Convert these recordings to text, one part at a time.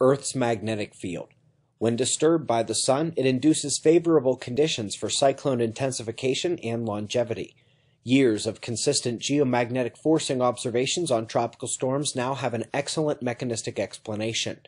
Earth's magnetic field. When disturbed by the sun, it induces favorable conditions for cyclone intensification and longevity. Years of consistent geomagnetic forcing observations on tropical storms now have an excellent mechanistic explanation.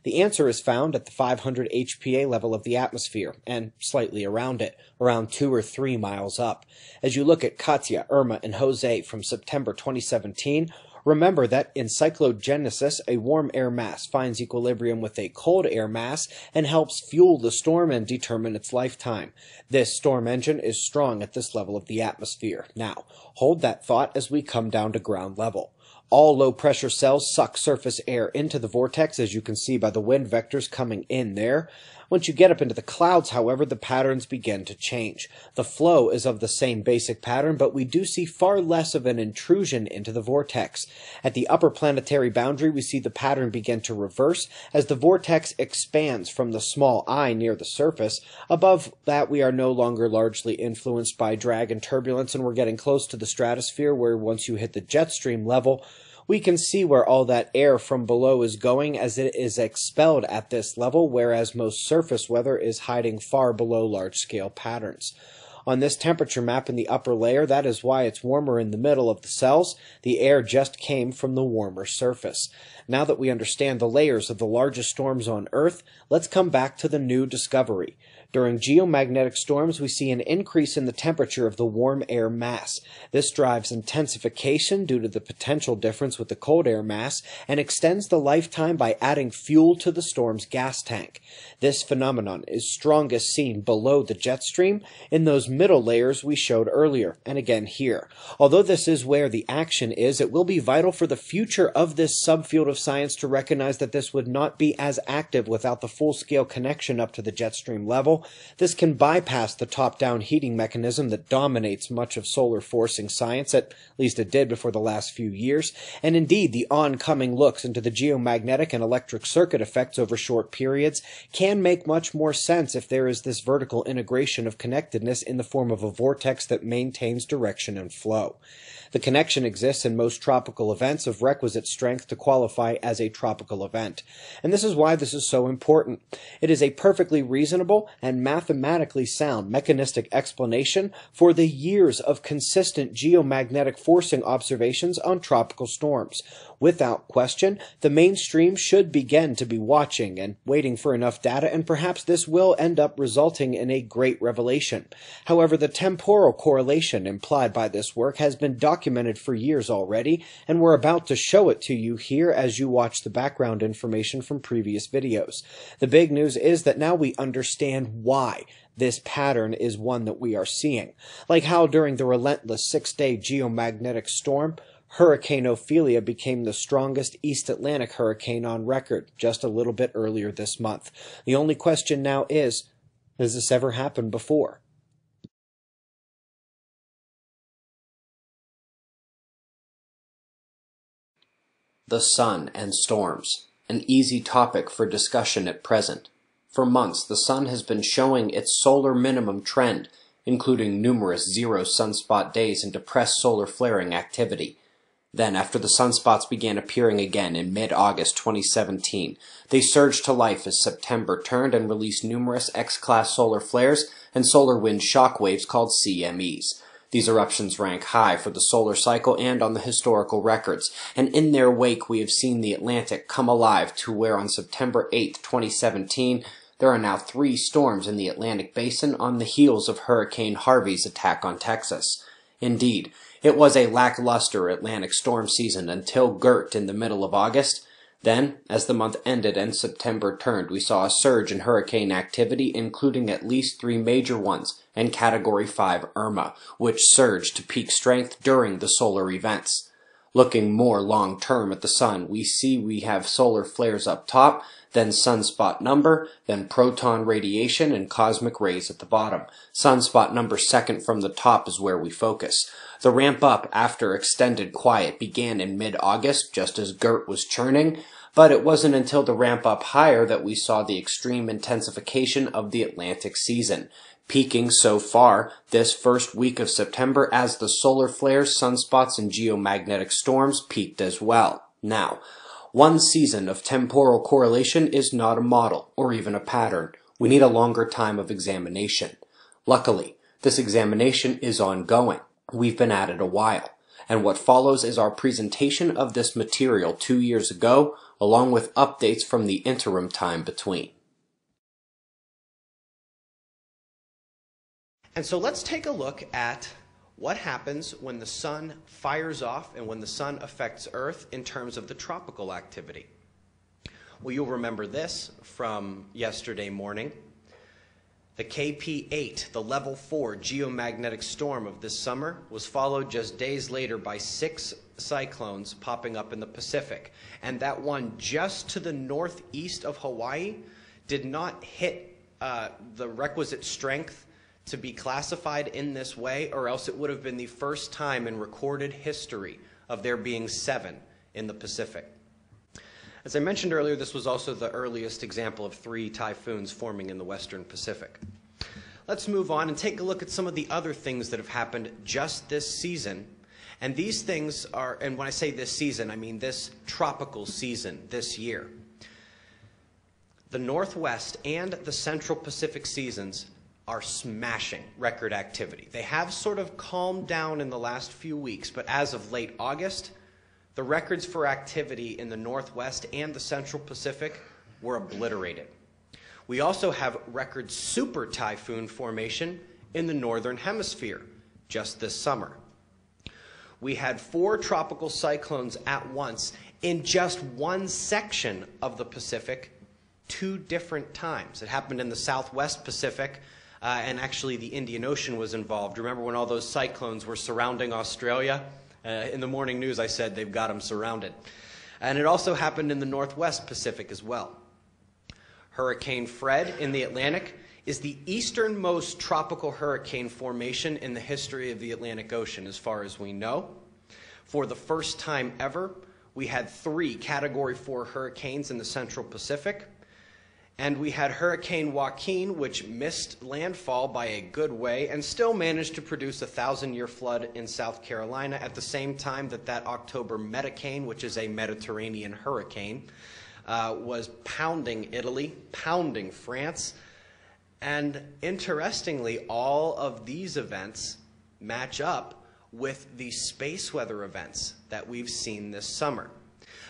The answer is found at the 500 HPA level of the atmosphere, and slightly around it, around 2 or 3 miles up. As you look at Katia, Irma, and Jose from September 2017, remember that in cyclogenesis, a warm air mass finds equilibrium with a cold air mass and helps fuel the storm and determine its lifetime. This storm engine is strong at this level of the atmosphere. Now, hold that thought as we come down to ground level. All low-pressure cells suck surface air into the vortex, as you can see by the wind vectors coming in there. Once you get up into the clouds, however, the patterns begin to change. The flow is of the same basic pattern, but we do see far less of an intrusion into the vortex. At the upper planetary boundary, we see the pattern begin to reverse as the vortex expands from the small eye near the surface. Above that, we are no longer largely influenced by drag and turbulence, and we're getting close to the stratosphere, where once you hit the jet stream level, we can see where all that air from below is going as it is expelled at this level, whereas most surface weather is hiding far below large-scale patterns. On this temperature map in the upper layer, that is why it's warmer in the middle of the cells. The air just came from the warmer surface. Now that we understand the layers of the largest storms on Earth, let's come back to the new discovery. During geomagnetic storms, we see an increase in the temperature of the warm air mass. This drives intensification due to the potential difference with the cold air mass and extends the lifetime by adding fuel to the storm's gas tank. This phenomenon is strongest seen below the jet stream in those middle layers we showed earlier, and again here. Although this is where the action is, it will be vital for the future of this subfield of science to recognize that this would not be as active without the full-scale connection up to the jet stream level. This can bypass the top-down heating mechanism that dominates much of solar forcing science, at least it did before the last few years, and indeed the oncoming looks into the geomagnetic and electric circuit effects over short periods can make much more sense if there is this vertical integration of connectedness in the form of a vortex that maintains direction and flow. The connection exists in most tropical events of requisite strength to qualify as a tropical event. And this is why this is so important. It is a perfectly reasonable and mathematically sound mechanistic explanation for the years of consistent geomagnetic forcing observations on tropical storms. Without question, the mainstream should begin to be watching and waiting for enough data, and perhaps this will end up resulting in a great revelation. However, the temporal correlation implied by this work has been documented for years already, and we're about to show it to you here as you watch the background information from previous videos. The big news is that now we understand why this pattern is one that we are seeing. Like how during the relentless 6-day geomagnetic storm, Hurricane Ophelia became the strongest East Atlantic hurricane on record just a little bit earlier this month. The only question now is, has this ever happened before? The sun and storms, an easy topic for discussion at present. For months, the sun has been showing its solar minimum trend, including numerous zero sunspot days and depressed solar flaring activity. Then, after the sunspots began appearing again in mid-August 2017, they surged to life as September turned and released numerous X-class solar flares and solar wind shock waves called CMEs. These eruptions rank high for the solar cycle and on the historical records, and in their wake we have seen the Atlantic come alive to where on September 8, 2017, there are now 3 storms in the Atlantic basin on the heels of Hurricane Harvey's attack on Texas. Indeed, it was a lackluster Atlantic storm season until Gert in the middle of August. Then, as the month ended and September turned, we saw a surge in hurricane activity, including at least 3 major ones, and Category 5 Irma, which surged to peak strength during the solar events. Looking more long-term at the sun, we have solar flares up top, then sunspot number, then proton radiation and cosmic rays at the bottom. Sunspot number second from the top is where we focus. The ramp up after extended quiet began in mid-August, just as Gert was churning, but it wasn't until the ramp up higher that we saw the extreme intensification of the Atlantic season, peaking so far this first week of September as the solar flares, sunspots, and geomagnetic storms peaked as well. Now, One season of temporal correlation is not a model, or even a pattern. We need a longer time of examination. Luckily, this examination is ongoing. We've been at it a while. And what follows is our presentation of this material 2 years ago, along with updates from the interim time between. And so let's take a look at what happens when the sun fires off and when the sun affects Earth in terms of the tropical activity. Well, you'll remember this from yesterday morning. The KP8, the level 4 geomagnetic storm of this summer, was followed just days later by 6 cyclones popping up in the Pacific. And that one just to the northeast of Hawaii did not hit the requisite strength to be classified in this way, or else it would have been the first time in recorded history of there being 7 in the Pacific. As I mentioned earlier, this was also the earliest example of 3 typhoons forming in the western Pacific. Let's move on and take a look at some of the other things that have happened just this season. And these things are, and when I say this season, I mean this tropical season this year. The Northwest and the Central Pacific seasons are smashing record activity. They have sort of calmed down in the last few weeks, but as of late August, the records for activity in the Northwest and the Central Pacific were obliterated. We also have record super typhoon formation in the Northern Hemisphere just this summer. We had 4 tropical cyclones at once in just one section of the Pacific 2 different times. It happened in the Southwest Pacific, and actually the Indian Ocean was involved. Remember when all those cyclones were surrounding Australia? In the morning news I said they've got them surrounded. And it also happened in the Northwest Pacific as well. Hurricane Fred in the Atlantic is the easternmost tropical hurricane formation in the history of the Atlantic Ocean as far as we know. For the first time ever, we had 3 Category 4 hurricanes in the Central Pacific. And we had Hurricane Joaquin, which missed landfall by a good way and still managed to produce a 1,000-year flood in South Carolina at the same time that October Metacane, which is a Mediterranean hurricane, was pounding Italy, pounding France. And interestingly, all of these events match up with the space weather events that we've seen this summer.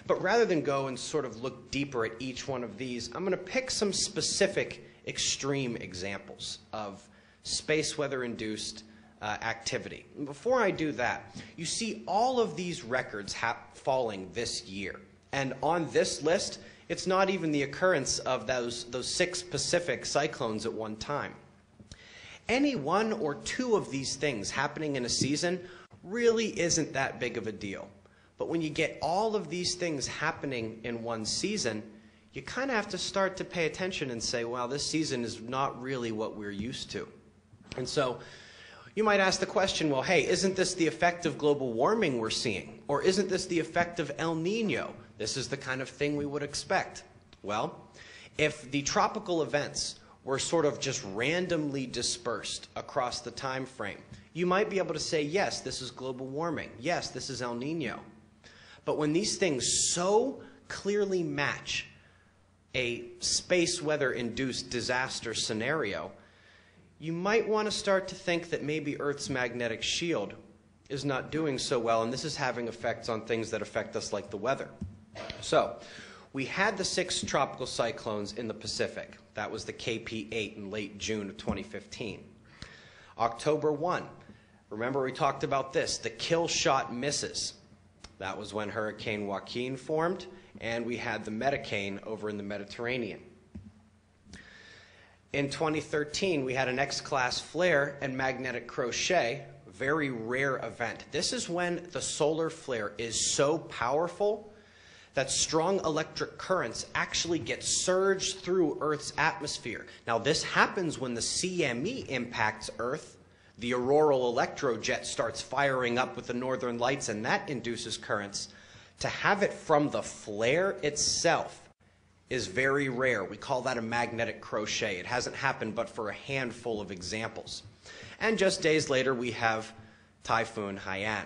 But rather than go and sort of look deeper at each one of these, I'm going to pick some specific extreme examples of space weather-induced activity. And before I do that, you see all of these records falling this year. And on this list, it's not even the occurrence of those 6 Pacific cyclones at one time. Any 1 or 2 of these things happening in a season really isn't that big of a deal. But when you get all of these things happening in one season, you kind of have to start to pay attention and say, well, this season is not really what we're used to. And so you might ask the question, well, hey, isn't this the effect of global warming we're seeing? Or isn't this the effect of El Nino? This is the kind of thing we would expect. Well, if the tropical events were sort of just randomly dispersed across the time frame, you might be able to say, yes, this is global warming. Yes, this is El Nino. But when these things so clearly match a space weather-induced disaster scenario, you might want to start to think that maybe Earth's magnetic shield is not doing so well, and this is having effects on things that affect us like the weather. So, we had the 6 tropical cyclones in the Pacific. That was the KP8 in late June of 2015. October 1, remember we talked about this, the kill shot misses. That was when Hurricane Joaquin formed, and we had the Metacane over in the Mediterranean. In 2013, we had an X-class flare and magnetic crochet, very rare event. This is when the solar flare is so powerful that strong electric currents actually get surged through Earth's atmosphere. Now, this happens when the CME impacts Earth. The auroral electrojet starts firing up with the northern lights, and that induces currents. To have it from the flare itself is very rare. We call that a magnetic crochet. It hasn't happened but for a handful of examples. And just days later, we have Typhoon Haiyan.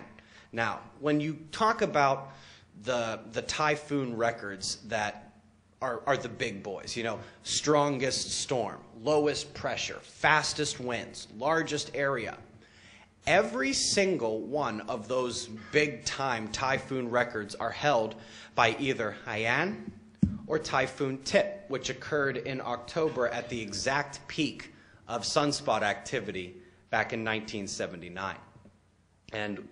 Now, when you talk about the typhoon records that are the big boys, you know, strongest storm, lowest pressure, fastest winds, largest area. Every single one of those big-time typhoon records are held by either Haiyan or Typhoon Tip, which occurred in October at the exact peak of sunspot activity back in 1979. And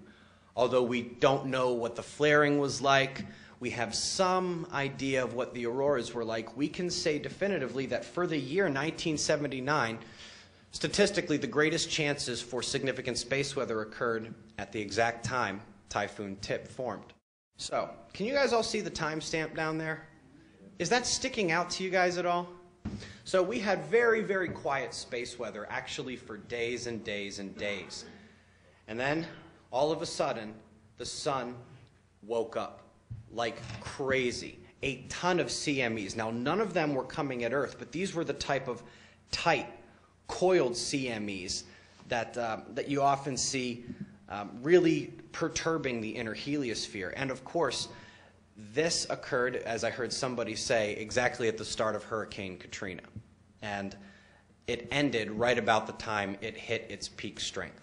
although we don't know what the flaring was like, we have some idea of what the auroras were like, we can say definitively that for the year 1979, statistically, the greatest chances for significant space weather occurred at the exact time Typhoon Tip formed. So, can you guys all see the timestamp down there? Is that sticking out to you guys at all? So we had very, very quiet space weather actually for days and days and days. And then, all of a sudden, the sun woke up like crazy. A ton of CMEs. Now, none of them were coming at Earth, but these were the type of tight, coiled CMEs that you often see really perturbing the inner heliosphere. And of course, this occurred, as I heard somebody say, exactly at the start of Hurricane Katrina. And it ended right about the time it hit its peak strength.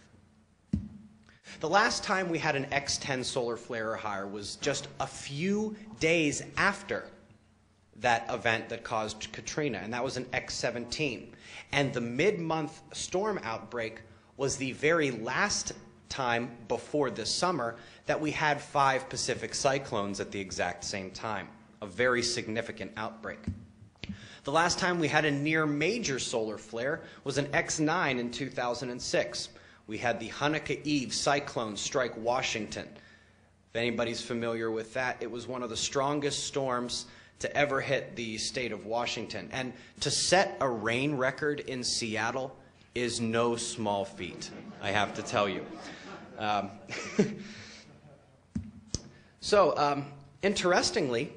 The last time we had an X10 solar flare or higher was just a few days after that event that caused Katrina, and that was an X17. And the mid-month storm outbreak was the very last time before this summer that we had 5 Pacific cyclones at the exact same time, a very significant outbreak. The last time we had a near major solar flare was an X9 in 2006. We had the Hanukkah Eve cyclone strike Washington. If anybody's familiar with that, it was one of the strongest storms to ever hit the state of Washington. And to set a rain record in Seattle is no small feat, I have to tell you. Interestingly,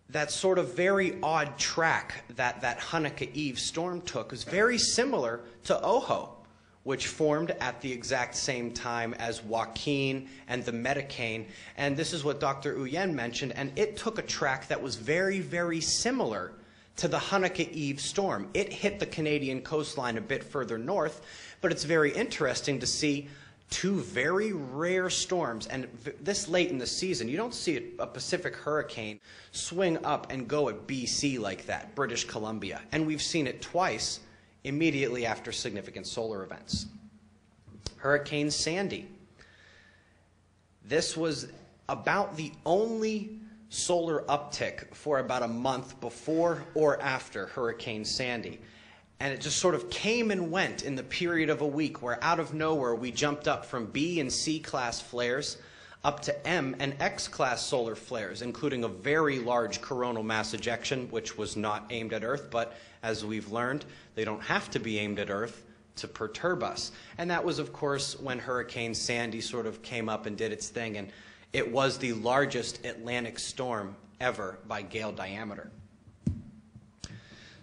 that sort of very odd track that Hanukkah Eve storm took is very similar to Oho, which formed at the exact same time as Joaquin and the Metacane. And this is what Dr. Uyen mentioned, and it took a track that was very, very similar to the Hanukkah Eve storm. It hit the Canadian coastline a bit further north, but it's very interesting to see 2 very rare storms, and this late in the season, you don't see a Pacific hurricane swing up and go at BC like that, British Columbia. And we've seen it twice immediately after significant solar events. Hurricane Sandy. This was about the only solar uptick for about a month before or after Hurricane Sandy. And it just sort of came and went in the period of a week where out of nowhere we jumped up from B and C class flares up to M and X class solar flares, including a very large coronal mass ejection, which was not aimed at Earth, but as we've learned, they don't have to be aimed at Earth to perturb us. And that was, of course, when Hurricane Sandy sort of came up and did its thing, and it was the largest Atlantic storm ever by gale diameter.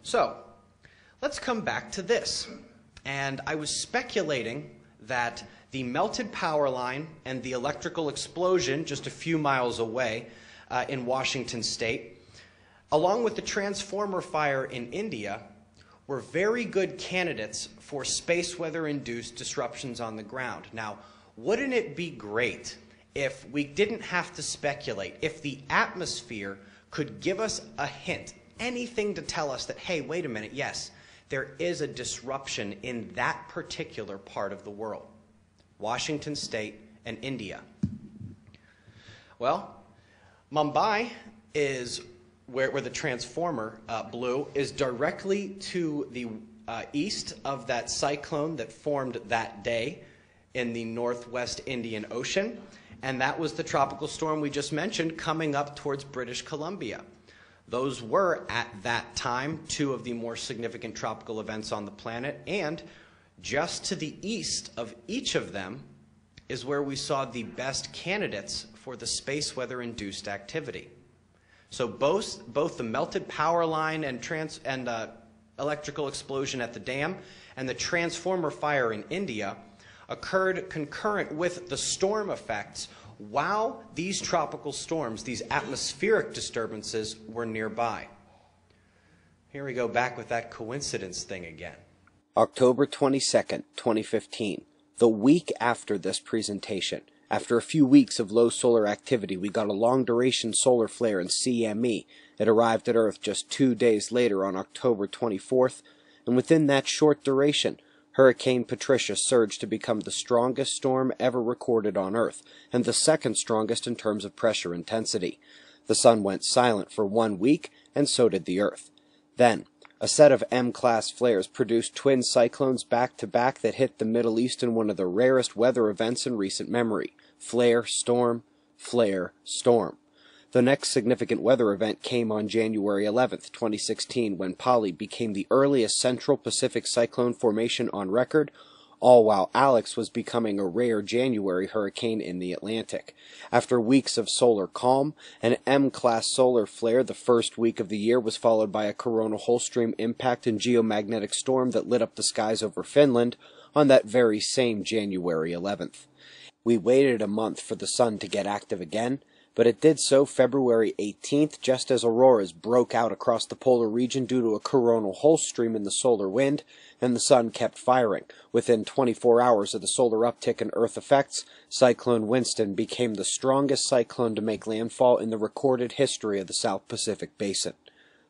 So, let's come back to this. And I was speculating that the melted power line and the electrical explosion just a few miles away in Washington State, along with the transformer fire in India, were very good candidates for space weather-induced disruptions on the ground. Now, wouldn't it be great if we didn't have to speculate, if the atmosphere could give us a hint, anything to tell us that, hey, wait a minute, yes, there is a disruption in that particular part of the world, Washington State and India. Well, Mumbai is where the transformer blew, is directly to the east of that cyclone that formed that day in the northwest Indian Ocean, and that was the tropical storm we just mentioned coming up towards British Columbia. Those were, at that time, 2 of the more significant tropical events on the planet, and just to the east of each of them is where we saw the best candidates for the space weather-induced activity. So both the melted power line and electrical explosion at the dam and the transformer fire in India occurred concurrent with the storm effects while these tropical storms, these atmospheric disturbances, were nearby. Here we go back with that coincidence thing again. October 22nd, 2015, the week after this presentation. After a few weeks of low solar activity, we got a long-duration solar flare in CME. It arrived at Earth just 2 days later on October 24th, and within that short duration, Hurricane Patricia surged to become the strongest storm ever recorded on Earth, and the second strongest in terms of pressure intensity. The sun went silent for 1 week, and so did the Earth. Then, a set of M-class flares produced twin cyclones back-to-back that hit the Middle East in one of the rarest weather events in recent memory. Flare, storm, flare, storm. The next significant weather event came on January 11th, 2016, when Polly became the earliest Central Pacific cyclone formation on record, all while Alex was becoming a rare January hurricane in the Atlantic. After weeks of solar calm, an M-class solar flare the first week of the year was followed by a coronal hole stream impact and geomagnetic storm that lit up the skies over Finland on that very same January 11th. We waited a month for the sun to get active again, but it did so February 18th, just as auroras broke out across the polar region due to a coronal hole stream in the solar wind, and the sun kept firing. Within 24 hours of the solar uptick in Earth effects, Cyclone Winston became the strongest cyclone to make landfall in the recorded history of the South Pacific Basin.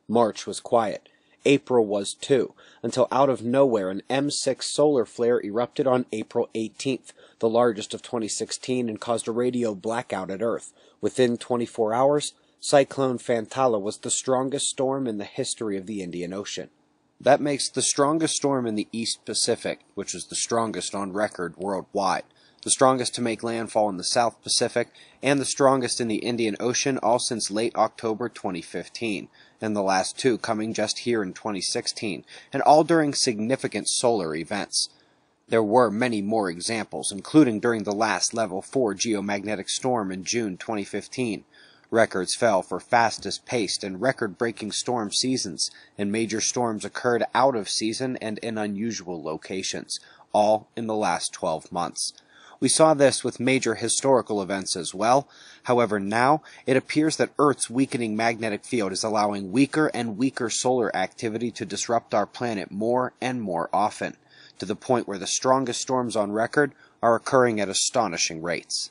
March was quiet. April was too, until out of nowhere an M6 solar flare erupted on April 18th, the largest of 2016, and caused a radio blackout at Earth. Within 24 hours, Cyclone Fantala was the strongest storm in the history of the Indian Ocean. That makes the strongest storm in the East Pacific, which is the strongest on record worldwide, the strongest to make landfall in the South Pacific, and the strongest in the Indian Ocean all since late October 2015, and the last two coming just here in 2016, and all during significant solar events. There were many more examples, including during the last level 4 geomagnetic storm in June 2015. Records fell for fastest-paced and record-breaking storm seasons, and major storms occurred out of season and in unusual locations, all in the last 12 months. We saw this with major historical events as well. However, now it appears that Earth's weakening magnetic field is allowing weaker and weaker solar activity to disrupt our planet more and more often, to the point where the strongest storms on record are occurring at astonishing rates.